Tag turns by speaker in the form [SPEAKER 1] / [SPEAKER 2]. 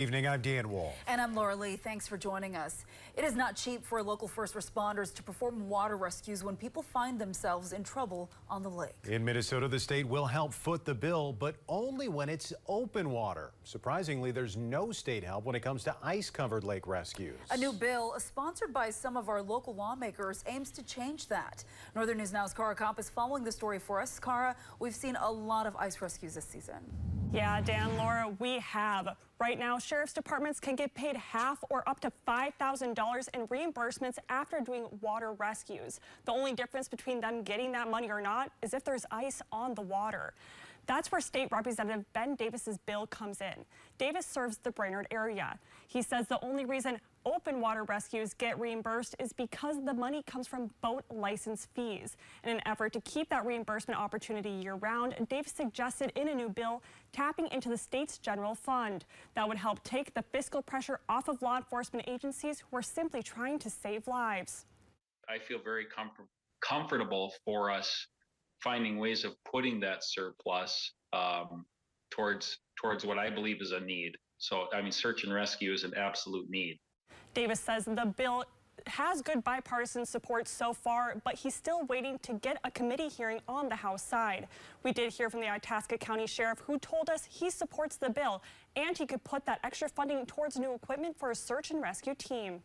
[SPEAKER 1] Evening, I'm Dan Wolf.
[SPEAKER 2] And I'm Laura Lee. Thanks for joining us. It is not cheap for local first responders to perform water rescues when people find themselves in trouble on the lake.
[SPEAKER 1] In Minnesota, the state will help foot the bill, but only when it's open water. Surprisingly, there's no state help when it comes to ice-covered lake rescues.
[SPEAKER 2] A new bill, sponsored by some of our local lawmakers, aims to change that. Northern News Now's Cara Kopp is following the story for us. Cara, we've seen a lot of ice rescues this season.
[SPEAKER 3] Yeah, Dan, Laura, we have. Right now, sheriff's departments can get paid half or up to $5,000 in reimbursements after doing water rescues. The only difference between them getting that money or not is if there's ice on the water. That's where State Representative Ben Davis's bill comes in. Davis serves the Brainerd area. He says the only reason open water rescues get reimbursed is because the money comes from boat license fees. In an effort to keep that reimbursement opportunity year-round, Davis suggested in a new bill tapping into the state's general fund. That would help take the fiscal pressure off of law enforcement agencies who are simply trying to save lives.
[SPEAKER 4] I feel very comfortable for us finding ways of putting that surplus towards what I believe is a need. So, I mean, search and rescue is an absolute need.
[SPEAKER 3] Davis says the bill has good bipartisan support so far, but he's still waiting to get a committee hearing on the House side. We did hear from the Itasca County Sheriff, who told us he supports the bill and he could put that extra funding towards new equipment for a search and rescue team.